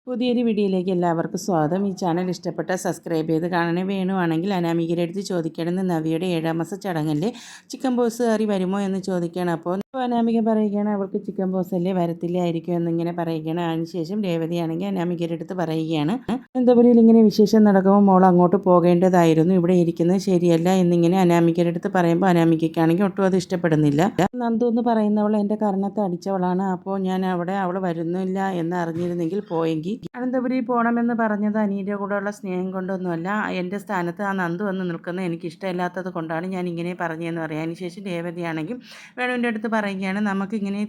പുതിയൊരു വീഡിയോയിലേക്ക് എല്ലാവർക്കും സ്വാഗതം. ഈ ചാനൽ ഇഷ്ടപ്പെട്ട സബ്സ്ക്രൈബ് ചെയ്ത് കാണണേ. വേണുവാണെങ്കിൽ അനാമികയുടെ അടുത്ത് ചോദിക്കണമെന്ന് നവിയുടെ 7ാം മാസ ചടങ്ങല്ലേ ചിക്കൻ ബോസ് കറി വരുമോ എന്ന് ചോദിക്കുകയാണ്. അപ്പോൾ അനാമിക പറയുകയാണ് അവൾക്ക് ചിക്കൻ ബോസ് അല്ലേ വരത്തില്ലായിരിക്കും എന്നിങ്ങനെ പറയുകയാണ്. അതിനുശേഷം രേവതിയാണെങ്കിൽ അനാമികയുടെ അടുത്ത് പറയുകയാണ് അനന്തപുരിയിൽ ഇങ്ങനെ വിശേഷം നടക്കുമ്പോൾ മോൾ അങ്ങോട്ട് പോകേണ്ടതായിരുന്നു, ഇവിടെ ഇരിക്കുന്നത് ശരിയല്ല എന്നിങ്ങനെ അനാമികയുടെ അടുത്ത് പറയുമ്പോൾ അനാമികയ്ക്കാണെങ്കിൽ ഒട്ടും അത് ഇഷ്ടപ്പെടുന്നില്ല. നന്ദു എന്ന് പറയുന്നവൾ എൻ്റെ കർണത്തെ അടിച്ചവളാണ്, അപ്പോൾ ഞാൻ അവൾ വരുന്നില്ല എന്ന് അറിഞ്ഞിരുന്നെങ്കിൽ പോയെങ്കിൽ. അനന്തപുരി പോകണമെന്ന് പറഞ്ഞത് അനിയുടെ കൂടെയുള്ള സ്നേഹം കൊണ്ടൊന്നുമല്ല, എൻ്റെ സ്ഥാനത്ത് ആ നന്ദു വന്ന് നിൽക്കുന്നത് എനിക്ക് ഇഷ്ടമില്ലാത്തത് കൊണ്ടാണ് ഞാൻ ഇങ്ങനെ പറഞ്ഞതെന്ന് പറയാം. അതിനുശേഷം രേവതിയാണെങ്കിൽ വേണുവിൻ്റെ അടുത്ത് പറയുകയാണ് നമുക്കിങ്ങനെ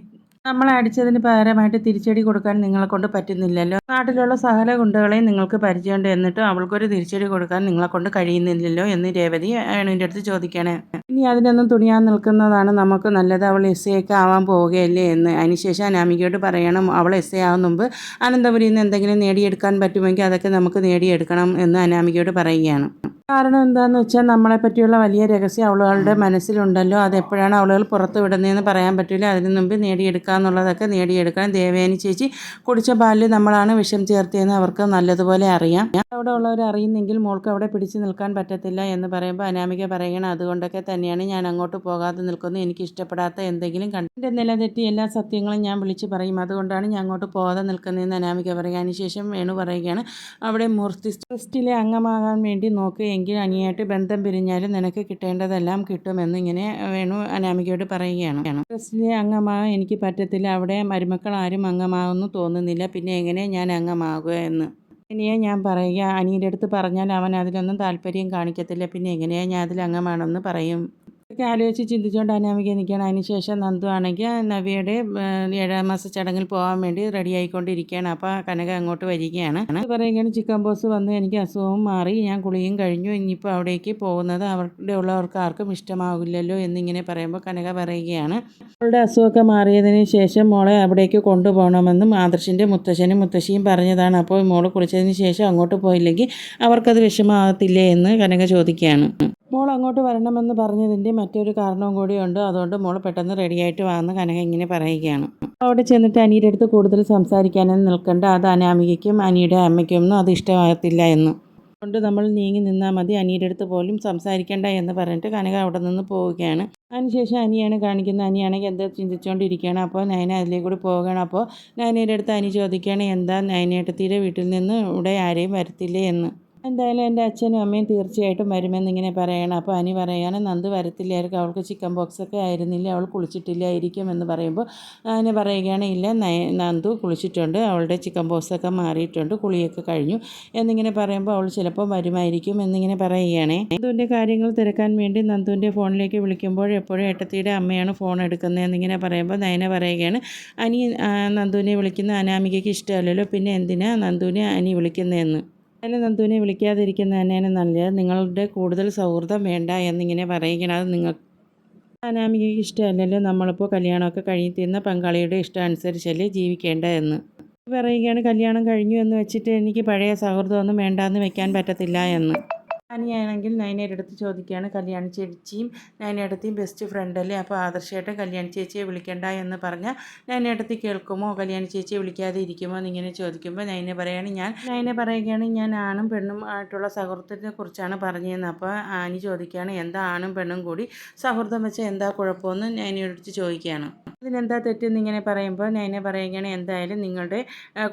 നമ്മളെ അടിച്ചതിന് പകരമായിട്ട് തിരിച്ചടി കൊടുക്കാൻ നിങ്ങളെ കൊണ്ട് പറ്റുന്നില്ലല്ലോ. നാട്ടിലുള്ള സകല ഗുണ്ടകളെയും നിങ്ങൾക്ക് പരിചയമുണ്ട്, എന്നിട്ടും അവൾക്കൊരു തിരിച്ചടി കൊടുക്കാൻ നിങ്ങളെ കൊണ്ട് കഴിയുന്നില്ലല്ലോ എന്ന് രേവതി വേണുവിൻ്റെ അടുത്ത് ചോദിക്കുകയാണ്. ഇനി അതിനൊന്നും തുണിയാൻ നിൽക്കുന്നതാണ് നമുക്ക് നല്ലത്, അവൾ എസ് ഐ ഒക്കെ ആവാൻ പോവുകയല്ലേ എന്ന്. അതിനുശേഷം അനാമികയോട് പറയണം അവൾ എസ് ഐ ആവുന്ന മുമ്പ് അനന്തപുരിയിൽ നിന്ന് എന്തെങ്കിലും നേടിയെടുക്കാൻ പറ്റുമെങ്കിൽ അതൊക്കെ നമുക്ക് നേടിയെടുക്കണം എന്ന് അനാമികയോട് പറയുകയാണ്. കാരണം എന്താണെന്ന് വെച്ചാൽ നമ്മളെ പറ്റിയുള്ള വലിയ രഹസ്യം അവളുടെ മനസ്സിലുണ്ടല്ലോ, അതെപ്പോഴാണ് അവളുകൾ പുറത്ത് വിടുന്നതെന്ന് പറയാൻ പറ്റില്ല. അതിന് മുമ്പ് നേടിയെടുക്കുക എന്നുള്ളതൊക്കെ നേടിയെടുക്കണം. ദേവയാനി ചേച്ചി കുടിച്ച പാലിൽ നമ്മളാണ് വിഷം ചേർത്തതെന്ന് അവർക്ക് നല്ലതുപോലെ അറിയാം. അവിടെ ഉള്ളവർ അറിയുന്നെങ്കിൽ മോൾക്ക് അവിടെ പിടിച്ചു നിൽക്കാൻ പറ്റത്തില്ല എന്ന് പറയുമ്പോൾ അനാമിക പറയണം അതുകൊണ്ടൊക്കെ തന്നെയാണ് ഞാൻ അങ്ങോട്ട് പോകാതെ നിൽക്കുന്നത്, എനിക്ക് ഇഷ്ടപ്പെടാത്ത എന്തെങ്കിലും കണ്ടിൻ്റെ നിലതെറ്റി എല്ലാ സത്യങ്ങളും ഞാൻ വിളിച്ച് പറയും, അതുകൊണ്ടാണ് ഞാൻ അങ്ങോട്ട് പോകാതെ നിൽക്കുന്നതെന്ന് അനാമിക പറയുക. അതിനുശേഷം വേണു പറയുകയാണ് അവിടെ മൂർത്തി ട്രസ്റ്റിലെ അംഗമാകാൻ വേണ്ടി നോക്കുക, എങ്കിൽ അനിയായിട്ട് ബന്ധം പിരിഞ്ഞാലും നിനക്ക് കിട്ടേണ്ടതെല്ലാം കിട്ടുമെന്ന് ഇങ്ങനെ വേണു അനാമികയോട് പറയുകയാണ്. ട്രസ്റ്റിലെ അംഗമാകാൻ എനിക്ക് പറ്റത്തില്ല, അവിടെ മരുമക്കൾ ആരും അംഗമാകുമെന്ന് തോന്നുന്നില്ല, പിന്നെ എങ്ങനെ ഞാൻ അംഗമാകുക എന്ന് ഇനിയെ ഞാൻ പറയുക. അനിയുടെ അടുത്ത് പറഞ്ഞാൽ അവൻ അതിലൊന്നും താല്പര്യം കാണിക്കത്തില്ല, പിന്നെ എങ്ങനെയാണ് ഞാൻ അതിൽ അംഗമാണെന്ന് പറയും. ഇതൊക്കെ ആലോചിച്ച് ചിന്തിച്ചുകൊണ്ട് അനാമിക നിൽക്കുകയാണ്. അതിനുശേഷം നന്ദു ആണെങ്കിൽ നവിയുടെ 7ാം മാസ ചടങ്ങിൽ പോകാൻ വേണ്ടി റെഡി ആയിക്കൊണ്ടിരിക്കുകയാണ്. അപ്പോൾ കനക അങ്ങോട്ട് വരികയാണ്. പറയുകയാണ് ചിക്കൻ ബോസ് വന്ന് എനിക്ക് അസുഖവും മാറി, ഞാൻ കുളിയും കഴിഞ്ഞു, ഇനിയിപ്പോൾ അവിടേക്ക് പോകുന്നത് അവിടെ ഉള്ളവർക്ക് ആർക്കും ഇഷ്ടമാകില്ലല്ലോ എന്നിങ്ങനെ പറയുമ്പോൾ കനക പറയുകയാണ് അവളുടെ അസുഖമൊക്കെ മാറിയതിന് ശേഷം മോളെ അവിടേക്ക് കൊണ്ടുപോകണമെന്നും ആദർശിൻ്റെ മുത്തശ്ശനും മുത്തശ്ശിയും പറഞ്ഞതാണ്. അപ്പോൾ മോള് കുളിച്ചതിന് ശേഷം അങ്ങോട്ട് പോയില്ലെങ്കിൽ അവർക്കത് വിഷമമാകത്തില്ലേ എന്ന് കനക ചോദിക്കുകയാണ്. മോൾ അങ്ങോട്ട് വരണമെന്ന് പറഞ്ഞതിൻ്റെ മറ്റൊരു കാരണവും കൂടിയുണ്ട്, അതുകൊണ്ട് മോൾ പെട്ടെന്ന് റെഡിയായിട്ട് വന്ന് കനക ഇങ്ങനെ പറയുകയാണ്. അവിടെ ചെന്നിട്ട് അനിയുടെ അടുത്ത് കൂടുതൽ സംസാരിക്കാനൊന്നും നിൽക്കേണ്ട, അത് അനാമികയ്ക്കും അനിയുടെ അമ്മയ്ക്കൊന്നും അത് ഇഷ്ടമാകത്തില്ല എന്ന്. അതുകൊണ്ട് നമ്മൾ നീങ്ങി നിന്നാൽ മതി, അനിയുടെ അടുത്ത് പോലും സംസാരിക്കേണ്ട എന്ന് പറഞ്ഞിട്ട് കനക അവിടെ നിന്ന് പോവുകയാണ്. അതിനുശേഷം അനിയാണ് കാണിക്കുന്നത്. അനിയാണെങ്കിൽ എന്താ ചിന്തിച്ചുകൊണ്ടിരിക്കുകയാണ്. അപ്പോൾ നയന അതിലേക്ക് കൂടി പോവുകയാണ്. അപ്പോൾ നയനയുടെ അടുത്ത് അനി ചോദിക്കുകയാണ് എന്താ നയനേട്ടത്തിയുടെ വീട്ടിൽ നിന്ന് ഇവിടെ ആരെയും വരത്തില്ലേ എന്ന്. എന്തായാലും എൻ്റെ അച്ഛനും അമ്മയും തീർച്ചയായിട്ടും വരുമെന്നിങ്ങനെ പറയണം. അപ്പോൾ അനി പറയുകയാണ് നന്ദു വരത്തില്ലായിരിക്കും, അവൾക്ക് ചിക്കൻ ബോക്സൊക്കെ ആയിരുന്നില്ല, അവൾ കുളിച്ചിട്ടില്ലായിരിക്കും എന്ന് പറയുമ്പോൾ അതിനെ പറയുകയാണ് ഇല്ല നന്ദു കുളിച്ചിട്ടുണ്ട്, അവളുടെ ചിക്കൻ ബോക്സൊക്കെ മാറിയിട്ടുണ്ട്, കുളിയൊക്കെ കഴിഞ്ഞു എന്നിങ്ങനെ പറയുമ്പോൾ അവൾ ചിലപ്പോൾ വരുമായിരിക്കും എന്നിങ്ങനെ പറയുകയാണേ. നന്ദുവിൻ്റെ കാര്യങ്ങൾ തിരക്കാൻ വേണ്ടി നന്ദുവിൻ്റെ ഫോണിലേക്ക് വിളിക്കുമ്പോൾ എപ്പോഴും ഏട്ടത്തിയുടെ അമ്മയാണ് ഫോൺ എടുക്കുന്നതെന്നിങ്ങനെ പറയുമ്പോൾ നയന പറയുകയാണ് അനി നന്ദുവിനെ വിളിക്കുന്ന അനാമികയ്ക്ക് ഇഷ്ടമല്ലല്ലോ, പിന്നെ എന്തിനാ നന്ദുവിനെ അനി വിളിക്കുന്നതെന്ന്. അതിന് നന്ദുവിനെ വിളിക്കാതിരിക്കുന്നത് തന്നെയാണ് നല്ലത്, നിങ്ങളുടെ കൂടുതൽ സൗഹൃദം വേണ്ട എന്നിങ്ങനെ പറയുകയാണ്. അത് നിങ്ങൾക്ക് അനാമികയ്ക്ക് ഇഷ്ടമല്ലല്ലോ, നമ്മളിപ്പോൾ കല്യാണമൊക്കെ കഴിഞ്ഞ് തീർന്ന പങ്കാളിയുടെ ഇഷ്ടം അനുസരിച്ചല്ലേ ജീവിക്കേണ്ടതെന്ന് പറയുകയാണ്. കല്യാണം കഴിഞ്ഞു എന്ന് വെച്ചിട്ട് എനിക്ക് പഴയ സൗഹൃദമൊന്നും വേണ്ടാന്ന് വെക്കാൻ പറ്റത്തില്ല എന്ന്. അനിയാണെങ്കിൽ നയനയുടെ അടുത്ത് ചോദിക്കുകയാണ് കല്യാണി ചേച്ചിയും നയനേട്ടത്തിയും ബെസ്റ്റ് ഫ്രണ്ടല്ലേ, അപ്പോൾ ആദർശമായിട്ട് കല്യാണി ചേച്ചിയെ വിളിക്കണ്ട എന്ന് പറഞ്ഞാൽ നയനേട്ടത്തി കേൾക്കുമോ, കല്യാണി ചേച്ചിയെ വിളിക്കാതെ ഇരിക്കുമോ എന്നിങ്ങനെ ചോദിക്കുമ്പോൾ നയന പറയുകയാണ് ഞാൻ ആണും പെണ്ണും ആയിട്ടുള്ള സൗഹൃദത്തെ കുറിച്ചാണ് പറഞ്ഞതെന്ന്. അപ്പോൾ അനി ചോദിക്കുകയാണ് എന്താ ആണും പെണ്ണും കൂടി സൗഹൃദം വെച്ചാൽ എന്താ കുഴപ്പമെന്ന് നയനയുടെ അടുത്ത് ചോദിക്കുകയാണ്. അതിനെന്താ തെറ്റെന്നിങ്ങനെ പറയുമ്പോൾ നയന പറയുകയാണ് എന്തായാലും നിങ്ങളുടെ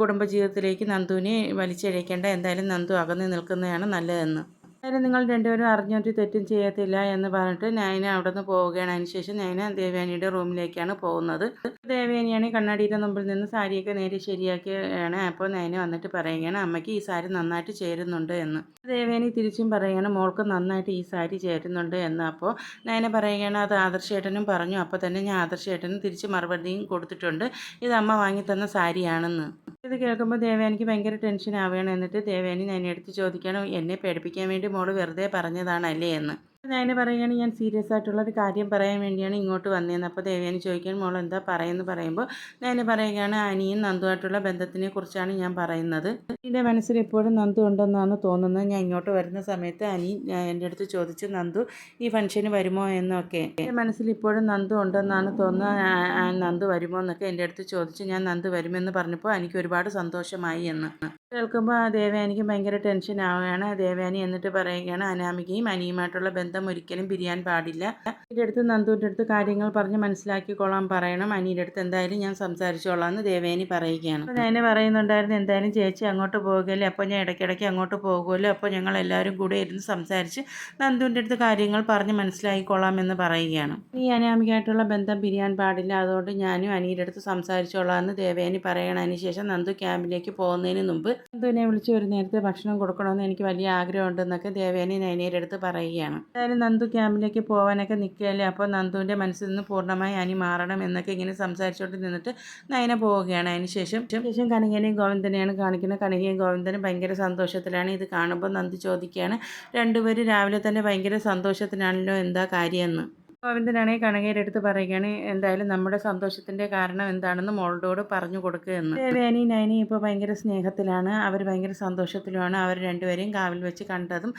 കുടുംബജീവിതത്തിലേക്ക് നന്ദുവിനെ വലിച്ചഴക്കേണ്ട, എന്തായാലും നന്ദു അകന്ന് നിൽക്കുന്നതാണ് നല്ലതെന്ന്. അതിന് നിങ്ങൾ രണ്ടുപേരും അറിഞ്ഞൊരു തെറ്റും ചെയ്യത്തില്ല എന്ന് പറഞ്ഞിട്ട് നയന അവിടെ നിന്ന് പോവുകയാണ്. അതിനുശേഷം നയന ദേവയാനിയുടെ റൂമിലേക്കാണ് പോകുന്നത്. ദേവയാനിയാണ് കണ്ണാടിയുടെ മുമ്പിൽ നിന്ന് സാരിയൊക്കെ നേരെ ശരിയാക്കിയാണ്. അപ്പോൾ നയന വന്നിട്ട് പറയുകയാണ് അമ്മയ്ക്ക് ഈ സാരി നന്നായിട്ട് ചേരുന്നുണ്ട് എന്ന്. ദേവയാനി തിരിച്ചും പറയുകയാണ് മോൾക്ക് നന്നായിട്ട് ഈ സാരി ചേരുന്നുണ്ട് എന്ന്. അപ്പോൾ നയന പറയുകയാണ് അത് ആദർശേട്ടനും പറഞ്ഞു, അപ്പോൾ തന്നെ ഞാൻ ആദർശേട്ടനും തിരിച്ച് മറുപടിയും കൊടുത്തിട്ടുണ്ട്, ഇത് അമ്മ വാങ്ങി തന്ന സാരിയാണെന്ന്. ഇത് കേൾക്കുമ്പോൾ ദേവയാനിക്ക് ഭയങ്കര ടെൻഷൻ ആവുകയാണ്. എന്നിട്ട് ദേവയാനി നയനയെടുത്ത് ചോദിക്കണം എന്നെ പേടിപ്പിക്കാൻ വേണ്ടി മോള് വെറുതെ പറഞ്ഞതാണല്ലേ എന്ന്. നയന പറയുകയാണ് ഞാൻ സീരിയസ് ആയിട്ടുള്ളൊരു കാര്യം പറയാൻ വേണ്ടിയാണ് ഇങ്ങോട്ട് വന്നതെന്ന്. അപ്പോൾ ദേവയാനി ചോദിക്കുകയാണ് മോൾ എന്താ പറയുമെന്ന് പറയുമ്പോൾ നയന പറയുകയാണ് അനിയും നന്ദുമായിട്ടുള്ള ബന്ധത്തിനെ കുറിച്ചാണ് ഞാൻ പറയുന്നത്. എൻ്റെ മനസ്സിൽ എപ്പോഴും നന്ദു ഉണ്ടെന്നാണ് തോന്നുന്നത്. ഞാൻ ഇങ്ങോട്ട് വരുന്ന സമയത്ത് അനി എൻ്റെ അടുത്ത് ചോദിച്ചു നന്ദു ഈ ഫംഗ്ഷന് വരുമോ എന്നൊക്കെ. എൻ്റെ മനസ്സിൽ ഇപ്പോഴും നന്ദു ഉണ്ടെന്നാണ് തോന്നുന്നത്. നന്ദു വരുമോ എന്നൊക്കെ എൻ്റെ അടുത്ത് ചോദിച്ചു. ഞാൻ നന്ദു വരുമെന്ന് പറഞ്ഞപ്പോൾ എനിക്ക് ഒരുപാട് സന്തോഷമായി എന്ന് കേൾക്കുമ്പോൾ ദേവയാനിക്ക് ഭയങ്കര ടെൻഷൻ ആവുകയാണ്. ദേവയാനി എന്നിട്ട് പറയുകയാണ് അനാമികയും അനിയുമായിട്ടുള്ള ബന്ധം ഒരിക്കലും പിരിയാൻ പാടില്ല. എൻ്റെ അടുത്ത് നന്ദുവിൻ്റെ അടുത്ത് കാര്യങ്ങൾ പറഞ്ഞ് മനസ്സിലാക്കിക്കൊള്ളാൻ പറയണം. അനിയുടെ അടുത്ത് എന്തായാലും ഞാൻ സംസാരിച്ചോളാം എന്ന് ദേവയാനി പറയുകയാണ്. അപ്പോൾ ഞാൻ പറയുന്നുണ്ടായിരുന്നു എന്തായാലും ചേച്ചി അങ്ങോട്ട് പോകുകയല്ലേ, അപ്പോൾ ഞാൻ ഇടയ്ക്കിടയ്ക്ക് അങ്ങോട്ട് പോകുമല്ലോ, അപ്പോൾ ഞങ്ങൾ എല്ലാവരും കൂടെ ഇരുന്ന് സംസാരിച്ച് നന്ദുവിൻ്റെ അടുത്ത് കാര്യങ്ങൾ പറഞ്ഞ് മനസ്സിലാക്കിക്കൊള്ളാം എന്ന് പറയുകയാണ്. ഈ അനാമികയായിട്ടുള്ള ബന്ധം പിരിയാൻ പാടില്ല, അതുകൊണ്ട് ഞാനും അനിയുടെ അടുത്ത് സംസാരിച്ചോളാം എന്ന് ദേവയാനി പറയണം. അതിനുശേഷം നന്ദു ക്യാമ്പിലേക്ക് പോകുന്നതിന് മുമ്പ് നന്ദുവിനെ വിളിച്ച് ഒരു നേരത്തെ ഭക്ഷണം കൊടുക്കണമെന്ന് എനിക്ക് വലിയ ആഗ്രഹമുണ്ടെന്നൊക്കെ ദേവയാനി നയനയുടെ അടുത്ത് പറയുകയാണ്. എന്തായാലും നന്ദു ക്യാമ്പിലേക്ക് പോകാനൊക്കെ നിൽക്കുകയല്ലേ, അപ്പോൾ നന്ദുവിൻ്റെ മനസ്സിൽ നിന്ന് പൂർണ്ണമായി അനി മാറണം എന്നൊക്കെ ഇങ്ങനെ സംസാരിച്ചുകൊണ്ട് നിന്നിട്ട് നയന പോവുകയാണ്. അതിനുശേഷം കനകനെയും ഗോവിന്ദനെയാണ് കാണിക്കുന്നത്. കനകയും ഗോവിന്ദനും ഭയങ്കര സന്തോഷത്തിലാണ്. ഇത് കാണുമ്പോൾ നന്ദു ചോദിക്കുകയാണ് രണ്ടുപേരും രാവിലെ തന്നെ ഭയങ്കര സന്തോഷത്തിനാണല്ലോ, എന്താ കാര്യമെന്ന്. ഗോവിന്ദനാണെങ്കിൽ കനകയുടെ അടുത്ത് പറയുകയാണ് എന്തായാലും നമ്മുടെ സന്തോഷത്തിൻ്റെ കാരണം എന്താണെന്ന് മോളോട് പറഞ്ഞു കൊടുക്കുകയെന്ന്. ദേവയാനി നയനി ഇപ്പോൾ ഭയങ്കര സ്നേഹത്തിലാണ്, അവർ ഭയങ്കര സന്തോഷത്തിലുമാണ്. അവർ രണ്ടുപേരെയും കാവിൽ വെച്ച് കണ്ടതും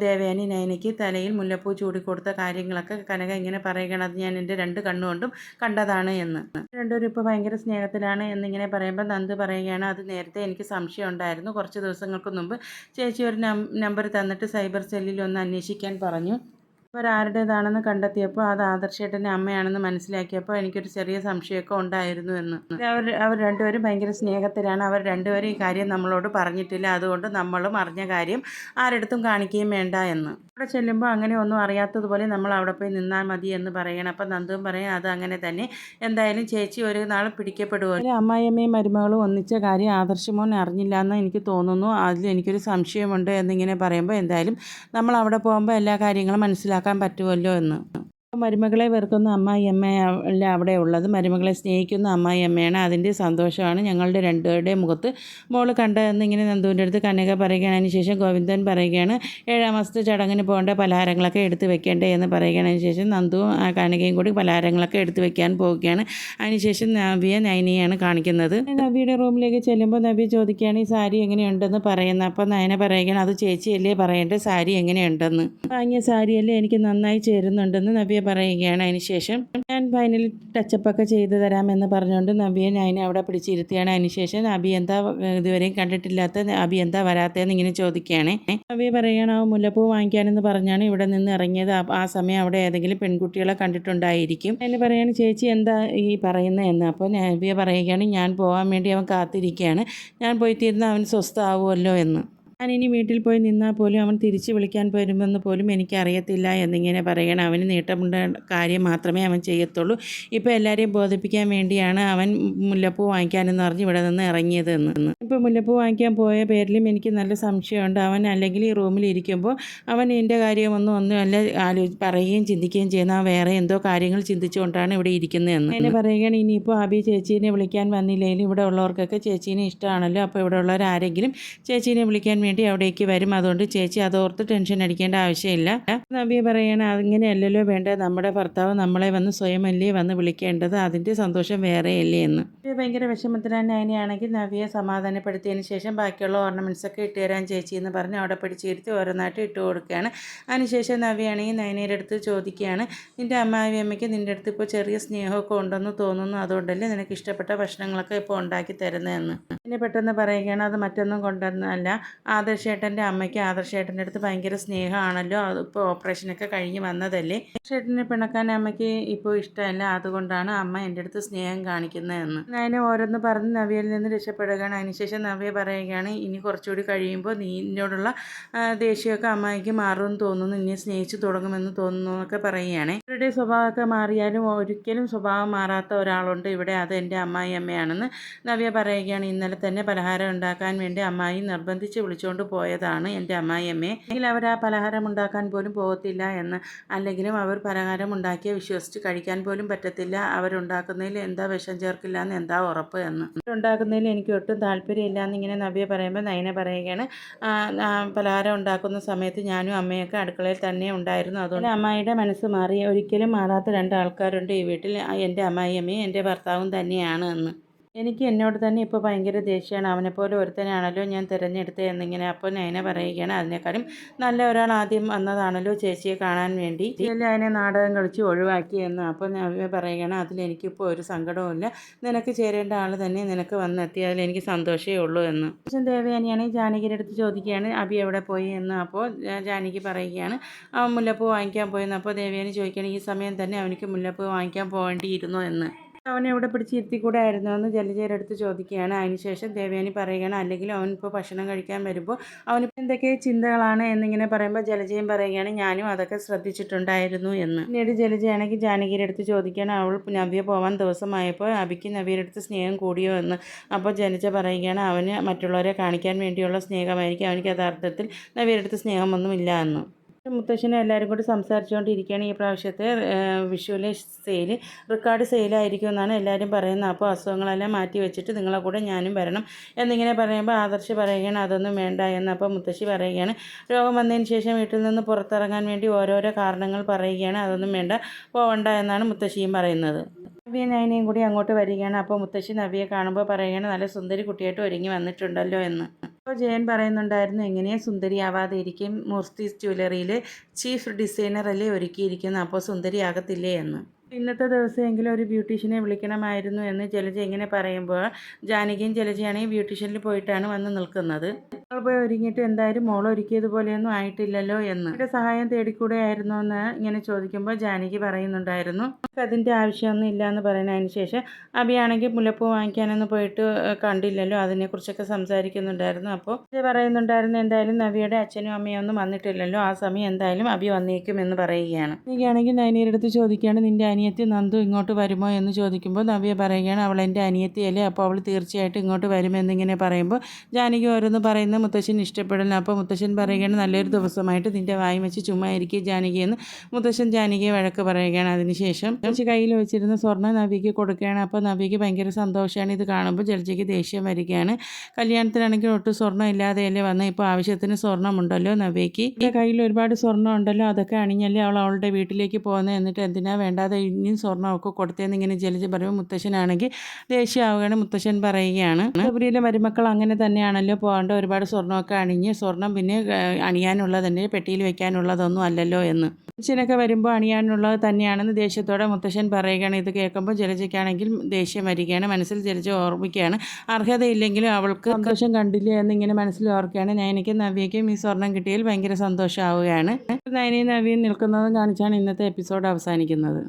ദേവയാനി നയനിക്ക് തലയിൽ മുല്ലപ്പൂ ചൂടിക്കൊടുത്ത കാര്യങ്ങളൊക്കെ കനക ഇങ്ങനെ പറയുകയാണ് അത് ഞാൻ എൻ്റെ രണ്ട് കണ്ണുകൊണ്ടും കണ്ടതാണ് എന്ന്. രണ്ടുപേരും ഇപ്പോൾ ഭയങ്കര സ്നേഹത്തിലാണ് എന്നിങ്ങനെ പറയുമ്പോൾ നന്ദു പറയുകയാണ് അത് നേരത്തെ എനിക്ക് സംശയം ഉണ്ടായിരുന്നു. കുറച്ച് ദിവസങ്ങൾക്ക് മുമ്പ് ചേച്ചി ഒരു നമ്പർ തന്നിട്ട് സൈബർ സെല്ലിൽ ഒന്ന് അന്വേഷിക്കാൻ പറഞ്ഞു. അവരാരുടേതാണെന്ന് കണ്ടെത്തിയപ്പോൾ അത് ആദർശേട്ടൻ്റെ അമ്മയാണെന്ന് മനസ്സിലാക്കിയപ്പോൾ എനിക്കൊരു ചെറിയ സംശയമൊക്കെ ഉണ്ടായിരുന്നു എന്ന്. അവർ രണ്ടുപേരും ഭയങ്കര സ്നേഹത്തിലാണ്. അവർ രണ്ടുപേരും ഈ കാര്യം നമ്മളോട് പറഞ്ഞിട്ടില്ല, അതുകൊണ്ട് നമ്മളും അറിഞ്ഞ കാര്യം ആരെടുത്തും കാണിക്കുകയും വേണ്ട എന്ന്. അവിടെ ചെല്ലുമ്പോൾ അങ്ങനെ ഒന്നും അറിയാത്തതുപോലെ നമ്മൾ അവിടെ പോയി നിന്നാൽ മതി എന്ന് പറയണം. അപ്പം നന്ദുവും പറയും അത് അങ്ങനെ തന്നെ, എന്തായാലും ചേച്ചി ഒരു നാൾ പിടിക്കപ്പെടുമല്ലോ. അമ്മായിയമ്മയും മരുമകളും ഒന്നിച്ച കാര്യം ആദർശമോൻ അറിഞ്ഞില്ല എന്ന് എനിക്ക് തോന്നുന്നു, അതിൽ എനിക്കൊരു സംശയമുണ്ട് എന്നിങ്ങനെ പറയുമ്പോൾ എന്തായാലും നമ്മൾ അവിടെ പോകുമ്പോൾ എല്ലാ കാര്യങ്ങളും മനസ്സിലാക്കാൻ പറ്റുമല്ലോ എന്ന്. മരുമകളെ വെറുക്കുന്ന അമ്മായിയമ്മ അല്ല അവിടെ ഉള്ളത്, മരുമകളെ സ്നേഹിക്കുന്ന അമ്മായിയമ്മയാണ്. അതിൻ്റെ സന്തോഷമാണ് ഞങ്ങളുടെ രണ്ടുപേരുടെയും മുഖത്ത് മോള് കണ്ടതെന്ന് ഇങ്ങനെ നന്ദുവിൻ്റെ അടുത്ത് കനക പറയുകയാണ്. അതിന് ശേഷം ഗോവിന്ദൻ പറയുകയാണ് 7-ാം മാസത്തെ ചടങ്ങിന് പോകേണ്ട പലഹാരങ്ങളൊക്കെ എടുത്ത് വെക്കേണ്ടേ എന്ന് പറയുകയാണ്. അതിന് ശേഷം നന്ദുവും കനകയും കൂടി പലഹാരങ്ങളൊക്കെ എടുത്ത് വെക്കാൻ പോവുകയാണ്. അതിനുശേഷം നവ്യ നയനയാണ് കാണിക്കുന്നത്. നവ്യയുടെ റൂമിലേക്ക് ചെല്ലുമ്പോൾ നവ്യ ചോദിക്കുകയാണ് ഈ സാരി എങ്ങനെയുണ്ടെന്ന് പറയുന്നത്. അപ്പോൾ നയന പറയുകയാണ് അത് ചേച്ചിയല്ലേ പറയേണ്ടത്, സാരി എങ്ങനെയുണ്ടെന്ന്. വാങ്ങിയ സാരിയല്ലേ എനിക്ക് നന്നായി ചേരുന്നുണ്ടെന്ന് നവ്യ പറയുകയാണ്. അതിനുശേഷം ഞാൻ ഫൈനൽ ടച്ചപ്പൊക്കെ ചെയ്തു തരാമെന്ന് പറഞ്ഞുകൊണ്ട് നബിയെ നയനെ അവിടെ പിടിച്ചിരുത്തിയാണ്. അതിനുശേഷം അബി എന്താ ഇതുവരെയും കണ്ടിട്ടില്ലാത്ത അബി എന്താ വരാത്തതെന്ന് ഇങ്ങനെ ചോദിക്കുകയാണ്. നബിയെ പറയുകയാണ് ആ മുല്ലപ്പൂ വാങ്ങിക്കാനെന്ന് പറഞ്ഞാണ് ഇവിടെ നിന്ന് ഇറങ്ങിയത്. ആ സമയം അവിടെ ഏതെങ്കിലും പെൺകുട്ടികളെ കണ്ടിട്ടുണ്ടായിരിക്കും. അതിന് പറയാണ് ചേച്ചി എന്താ ഈ പറയുന്നതെന്ന്. അപ്പോൾ നബിയെ പറയുകയാണ് ഞാൻ പോകാൻ വേണ്ടി അവൻ കാത്തിരിക്കുകയാണ്, ഞാൻ പോയി തീർന്നാൽ അവൻ സ്വസ്ഥമാവുമല്ലോ എന്ന്. ഞാനിനി വീട്ടിൽ പോയി നിന്നാൽ പോലും അവൻ തിരിച്ച് വിളിക്കാൻ വരുമെന്ന് പോലും എനിക്കറിയത്തില്ല എന്നിങ്ങനെ പറയണം. അവന് നീട്ടമുണ്ട കാര്യം മാത്രമേ അവൻ ചെയ്യത്തുള്ളൂ. ഇപ്പോൾ എല്ലാവരെയും ബോധിപ്പിക്കാൻ വേണ്ടിയാണ് അവൻ മുല്ലപ്പൂ വാങ്ങിക്കാനെന്ന് പറഞ്ഞ് ഇവിടെ നിന്ന് ഇറങ്ങിയതെന്ന്. ഇപ്പോൾ മുല്ലപ്പൂ വാങ്ങിക്കാൻ പോയ പേരിലും എനിക്ക് നല്ല സംശയമുണ്ട്. അവൻ അല്ലെങ്കിൽ ഈ റൂമിൽ ഇരിക്കുമ്പോൾ അവൻ എൻ്റെ ഒന്നുമല്ല പറയുകയും ചിന്തിക്കുകയും ചെയ്യുന്ന വേറെ എന്തോ കാര്യങ്ങൾ ചിന്തിച്ചുകൊണ്ടാണ് ഇവിടെ ഇരിക്കുന്നതെന്ന്. എന്നെ പറയുകയാണ് ഇനിയിപ്പോൾ അബി ചേച്ചീനെ വിളിക്കാൻ വന്നില്ലെങ്കിലും ഇവിടെ ഉള്ളവർക്കൊക്കെ ചേച്ചീനെ ഇഷ്ടമാണല്ലോ, അപ്പോൾ ഇവിടെ ഉള്ളവരാരെങ്കിലും ചേച്ചീനെ വിളിക്കാൻ വേണ്ടി അവിടേക്ക് വരും, അതുകൊണ്ട് ചേച്ചി അതോർത്ത് ടെൻഷൻ അടിക്കേണ്ട ആവശ്യമില്ല. നബി പറയണ അങ്ങനെയല്ലല്ലോ വേണ്ടത്, നമ്മുടെ ഭർത്താവ് നമ്മളെ വന്ന് സ്വയമല്ലേ വന്ന് വിളിക്കേണ്ടത്, അതിൻ്റെ സന്തോഷം വേറെയല്ലേ എന്ന്. ഭയങ്കര വിഷമത്തിലാണ് നയനയാണെങ്കിൽ നവിയെ സമാധാനപ്പെടുത്തിയതിന് ശേഷം ബാക്കിയുള്ള ഓർണമെൻറ്റ്സൊക്കെ ഇട്ട് തരാൻ ചേച്ചി എന്ന് പറഞ്ഞ് അവിടെ പിടിച്ചിരുത്തി ഓരോന്നായിട്ട് ഇട്ട് കൊടുക്കുകയാണ്. അതിനുശേഷം നവിയാണെങ്കിൽ നയനയുടെ അടുത്ത് ചോദിക്കുകയാണ് നിൻ്റെ അമ്മായിയമ്മയ്ക്ക് നിൻ്റെ അടുത്ത് ഇപ്പോൾ ചെറിയ സ്നേഹമൊക്കെ ഉണ്ടെന്ന് തോന്നുന്നു, അതുകൊണ്ടല്ലേ നിനക്ക് ഇഷ്ടപ്പെട്ട ഭക്ഷണങ്ങളൊക്കെ ഇപ്പോൾ ഉണ്ടാക്കി തരുന്നതെന്ന്. പിന്നെ പെട്ടെന്ന് പറയുകയാണ് അത് മറ്റൊന്നും കൊണ്ടൊന്നല്ല, ആദർശേട്ടൻ്റെ അമ്മയ്ക്ക് ആദർശേട്ടൻ്റെ അടുത്ത് ഭയങ്കര സ്നേഹമാണല്ലോ, അതിപ്പോൾ ഓപ്പറേഷനൊക്കെ കഴിഞ്ഞ് വന്നതല്ലേ, ആദർശേട്ടനെ പിണക്കാൻ അമ്മയ്ക്ക് ഇപ്പോൾ ഇഷ്ടമല്ല, അതുകൊണ്ടാണ് അമ്മ എൻ്റെ അടുത്ത് സ്നേഹം കാണിക്കുന്നതെന്ന്. നയന ഓരോന്ന് പറഞ്ഞ് നവ്യയിൽ നിന്ന് രക്ഷപ്പെടുകയാണ്. അതിനുശേഷം നവ്യ പറയുകയാണ് ഇനി കുറച്ചുകൂടി കഴിയുമ്പോൾ നിന്നോടുള്ള ദേഷ്യമൊക്കെ അമ്മയ്ക്ക് മാറുമെന്ന് തോന്നുന്നു, ഇനി സ്നേഹിച്ച് തുടങ്ങുമെന്ന് തോന്നുന്നു എന്നൊക്കെ പറയുകയാണ്. ഇവരുടെ സ്വഭാവമൊക്കെ മാറിയാലും ഒരിക്കലും സ്വഭാവം മാറാത്ത ഒരാളുണ്ട് ഇവിടെ, അത് എൻ്റെ അമ്മായിയമ്മയാണെന്ന് നവ്യ പറയുകയാണ്. ഇന്നലെ തന്നെ പലഹാരം ഉണ്ടാക്കാൻ വേണ്ടി അമ്മായി നിർബന്ധിച്ച് വിളിച്ചു വിളിച്ചുകൊണ്ട് പോയതാണ് എൻ്റെ അമ്മായിയമ്മയെ. അല്ലെങ്കിൽ അവർ ആ പലഹാരം ഉണ്ടാക്കാൻ പോലും പോകത്തില്ല എന്ന്, അല്ലെങ്കിലും അവർ പലഹാരം ഉണ്ടാക്കിയ വിശ്വസിച്ച് കഴിക്കാൻ പോലും പറ്റത്തില്ല. അവരുണ്ടാക്കുന്നതിൽ എന്താ വിഷം ചേർക്കില്ല എന്ന് എന്താ ഉറപ്പ് എന്ന്. അവരുണ്ടാക്കുന്നതിൽ എനിക്ക് ഒട്ടും താല്പര്യമില്ല എന്നിങ്ങനെ നവ്യ പറയുമ്പോൾ നയന പറയുകയാണ്, പലഹാരം ഉണ്ടാക്കുന്ന സമയത്ത് ഞാനും അമ്മയൊക്കെ അടുക്കളയിൽ തന്നെ ഉണ്ടായിരുന്നു. അതുകൊണ്ട് അമ്മായിയുടെ മനസ്സ് മാറി. ഒരിക്കലും മാറാത്ത 2 ആൾക്കാരുണ്ട് ഈ വീട്ടിൽ, എൻ്റെ അമ്മായിയമ്മയും എൻ്റെ ഭർത്താവും തന്നെയാണ് എന്ന്. എനിക്ക് എന്നോട് തന്നെ ഇപ്പോൾ ഭയങ്കര ദേഷ്യമാണ്. അവനെപ്പോലെ ഒരുത്തനാണല്ലോ ഞാൻ തിരഞ്ഞെടുത്തത് എന്നിങ്ങനെ. അപ്പോൾ നയന പറയുകയാണ്, അതിനേക്കാളും നല്ല ഒരാൾ ആദ്യം വന്നതാണല്ലോ ചേച്ചിയെ കാണാൻ വേണ്ടി, അതിനെ നാടകം കളിച്ച് ഒഴിവാക്കി എന്ന്. അപ്പോൾ നവ്യ പറയുകയാണ്, അതിലെനിക്കിപ്പോൾ ഒരു സങ്കടവുമില്ല. നിനക്ക് ചേരേണ്ട ആൾ തന്നെ നിനക്ക് വന്നെത്തി, അതിലെനിക്ക് സന്തോഷമേ ഉള്ളൂ എന്ന്. ശേഷം ദേവയാനിയാണെങ്കിൽ ജാനകിയുടെ അടുത്ത് ചോദിക്കുകയാണ് അബി എവിടെ പോയി എന്ന്. അപ്പോൾ ജാനകി പറയുകയാണ് അവൻ മുല്ലപ്പൂ വാങ്ങിക്കാൻ പോയെന്ന്. അപ്പോൾ ദേവയാനി ചോദിക്കുകയാണ്, ഈ സമയം തന്നെ അവനിക്ക് മുല്ലപ്പൂ വാങ്ങിക്കാൻ പോകേണ്ടിയിരുന്നോ എന്ന്. അവനെ ഇവിടെ പിടിച്ചിരുത്തിക്കൂടെ ആയിരുന്നു എന്ന് ജലജയുടെ അടുത്ത് ചോദിക്കുകയാണ്. അതിനുശേഷം ദേവയാനി പറയുകയാണ്, അല്ലെങ്കിൽ അവനിപ്പോൾ ഭക്ഷണം കഴിക്കാൻ വരുമ്പോൾ അവനിപ്പോൾ എന്തൊക്കെ ചിന്തകളാണ് എന്നിങ്ങനെ പറയുമ്പോൾ ജലജയും പറയുകയാണ്, ഞാനും അതൊക്കെ ശ്രദ്ധിച്ചിട്ടുണ്ടായിരുന്നു എന്ന്. പിന്നീട് ജലജയാണെങ്കിൽ ജാനകിയുടെ അടുത്ത് ചോദിക്കുകയാണ്, അവൾ നവ്യ പോവാൻ ദിവസമായപ്പോൾ അബിക്ക് നവ്യയുടെ അടുത്ത് സ്നേഹം കൂടിയോ എന്ന്. അപ്പോൾ ജലജ പറയുകയാണ്, അവന് മറ്റുള്ളവരെ കാണിക്കാൻ വേണ്ടിയുള്ള സ്നേഹമായിരിക്കും, അവനിക്ക് യഥാർത്ഥത്തിൽ നവ്യയുടെ അടുത്ത് സ്നേഹമൊന്നുമില്ല എന്ന്. മുത്തശ്ശനും എല്ലാവരും കൂടി സംസാരിച്ചുകൊണ്ടിരിക്കുകയാണ്. ഈ പ്രാവശ്യത്തെ വിഷുവിലെ സെയിൽ റെക്കോർഡ് സെയിലായിരിക്കും എന്നാണ് എല്ലാവരും പറയുന്നത്. അപ്പോൾ അസുഖങ്ങളെല്ലാം മാറ്റി വെച്ചിട്ട് നിങ്ങളെ കൂടെ ഞാനും വരണം എന്നിങ്ങനെ പറയുമ്പോൾ ആദർശ് പറയുകയാണ് അതൊന്നും വേണ്ട എന്ന്. അപ്പോൾ മുത്തശ്ശി പറയുകയാണ്, രോഗം വന്നതിന് ശേഷം വീട്ടിൽ നിന്ന് പുറത്തിറങ്ങാൻ വേണ്ടി ഓരോരോ കാരണങ്ങൾ പറയുകയാണ്, അതൊന്നും വേണ്ട, പോവണ്ട എന്നാണ് മുത്തശ്ശിയും പറയുന്നത്. നവ്യ നയനയും കൂടി അങ്ങോട്ട് വരികയാണ്. അപ്പോൾ മുത്തശ്ശി നവ്യയെ കാണുമ്പോൾ പറയുകയാണ്, നല്ല സുന്ദരി കുട്ടിയായിട്ട് ഒരുങ്ങി വന്നിട്ടുണ്ടല്ലോ എന്ന്. അപ്പോൾ ജയൻ പറയുന്നുണ്ടായിരുന്നു, എങ്ങനെയാണ് സുന്ദരിയാവാതെ ഇരിക്കും, മൂർത്തി ജ്വല്ലറിയിൽ ചീഫ് ഡിസൈനറല്ലേ ഒരുക്കിയിരിക്കുന്നത്, അപ്പോൾ സുന്ദരിയാകത്തില്ലേ എന്ന്. ഇന്നത്തെ ദിവസമെങ്കിലും ഒരു ബ്യൂട്ടീഷ്യനെ വിളിക്കണമായിരുന്നു എന്ന് ജലജ ഇങ്ങനെ പറയുമ്പോൾ ജാനകിയും ജലജയാണെങ്കിൽ ബ്യൂട്ടീഷ്യനിൽ പോയിട്ടാണ് വന്ന് നിൽക്കുന്നത്. അവൾ പോയി ഒരുങ്ങിയിട്ട് എന്തായാലും മോൾ ഒരുക്കിയതുപോലെയൊന്നും ആയിട്ടില്ലല്ലോ എന്ന്. എൻ്റെ സഹായം തേടിക്കൂടെയായിരുന്നു എന്ന് ഇങ്ങനെ ചോദിക്കുമ്പോൾ ജാനകി പറയുന്നുണ്ടായിരുന്നു, അതിൻ്റെ ആവശ്യമൊന്നും ഇല്ല എന്ന് പറയുന്നതിന് ശേഷം അബിയാണെങ്കിൽ മുല്ലപ്പൂ വാങ്ങിക്കാനൊന്നും പോയിട്ട് കണ്ടില്ലല്ലോ, അതിനെക്കുറിച്ചൊക്കെ സംസാരിക്കുന്നുണ്ടായിരുന്നു. അപ്പോൾ പറയുന്നുണ്ടായിരുന്നു, എന്തായാലും നവ്യയുടെ അച്ഛനും അമ്മയും ഒന്നും വന്നിട്ടില്ലല്ലോ, ആ സമയം എന്തായാലും അബി വന്നേക്കും എന്ന് പറയുകയാണ്. എനിക്കാണെങ്കിൽ നയനയുടെ അടുത്ത് ചോദിക്കുകയാണ്, നിൻ്റെ അനിയത്തി നന്ദു ഇങ്ങോട്ട് വരുമോ എന്ന് ചോദിക്കുമ്പോൾ നവ്യ പറയുകയാണ്, അവൾ എൻ്റെ അനിയത്തിയല്ലേ, അപ്പോൾ അവൾ തീർച്ചയായിട്ടും ഇങ്ങോട്ട് വരുമെന്നിങ്ങനെ പറയുമ്പോൾ ജാനകി ഓരോന്ന് പറയുന്നത് മുത്തശ്ശൻ ഇഷ്ടപ്പെടുന്നു. അപ്പോൾ മുത്തശ്ശൻ പറയുകയാണ്, നല്ലൊരു ദിവസമായിട്ട് നിൻ്റെ വായി വെച്ച് ചുമ്മാ ഇരിക്കുക ജാനകി എന്ന് മുത്തശ്ശൻ ജാനകിയെ വഴക്ക് പറയുകയാണ്. അതിനുശേഷം കയ്യിൽ വെച്ചിരുന്ന സ്വർണ്ണം നവ്യയ്ക്ക് കൊടുക്കുകയാണ്. അപ്പോൾ നവ്യയ്ക്ക് ഭയങ്കര സന്തോഷമാണ്. ഇത് കാണുമ്പോൾ ജലജയ്ക്ക് ദേഷ്യം വരികയാണ്. കല്യാണത്തിനാണെങ്കിൽ ഒട്ടും സ്വർണ്ണം ഇല്ലാതെയല്ലേ വന്നത്, ഇപ്പോൾ ആവശ്യത്തിന് സ്വർണ്ണമുണ്ടല്ലോ നവ്യയ്ക്ക്, കയ്യിൽ ഒരുപാട് സ്വർണ്ണം ഉണ്ടല്ലോ, അതൊക്കെ അണിഞ്ഞല്ലേ അവൾ അവളുടെ വീട്ടിലേക്ക് പോകുന്നത്, എന്നിട്ട് എന്തിനാ വേണ്ടാതെ ഇനിയും സ്വർണ്ണമൊക്കെ കൊടുത്തതെന്ന് ഇങ്ങനെ ജലജ പറയുമ്പോൾ മുത്തശ്ശനാണെങ്കിൽ ദേഷ്യമാവുകയാണ്. മുത്തശ്ശൻ പറയുകയാണ്, ശബരിയിലെ മരുമക്കൾ അങ്ങനെ തന്നെയാണല്ലോ, പോകേണ്ട ഒരുപാട് സ്വർണ്ണമൊക്കെ അണിഞ്ഞ്, സ്വർണ്ണം പിന്നെ അണിയാനുള്ളതന്നെ പെട്ടിയിൽ വെക്കാനുള്ളതൊന്നും അല്ലല്ലോ എന്ന്. മുത്തശ്ശനൊക്കെ വരുമ്പോൾ അണിയാനുള്ളത് തന്നെയാണെന്ന് ദേഷ്യത്തോടെ മുത്തശ്ശൻ പറയുകയാണ്. ഇത് കേൾക്കുമ്പോൾ ജലജയ്ക്കാണെങ്കിൽ ദേഷ്യം വരികയാണ്. മനസ്സിൽ ജലജ ഓർമ്മിക്കുകയാണ്, അർഹതയില്ലെങ്കിലും അവൾക്ക് സന്തോഷം കണ്ടില്ല എന്നിങ്ങനെ മനസ്സിൽ ഓർക്കുകയാണ്. നയനയ്ക്കും നവ്യയ്ക്കും ഈ സ്വർണ്ണം കിട്ടിയതിൽ ഭയങ്കര സന്തോഷമാവുകയാണ്. നയനയും നവ്യയും നിൽക്കുന്നതും കാണിച്ചാണ് ഇന്നത്തെ എപ്പിസോഡ് അവസാനിക്കുന്നത്.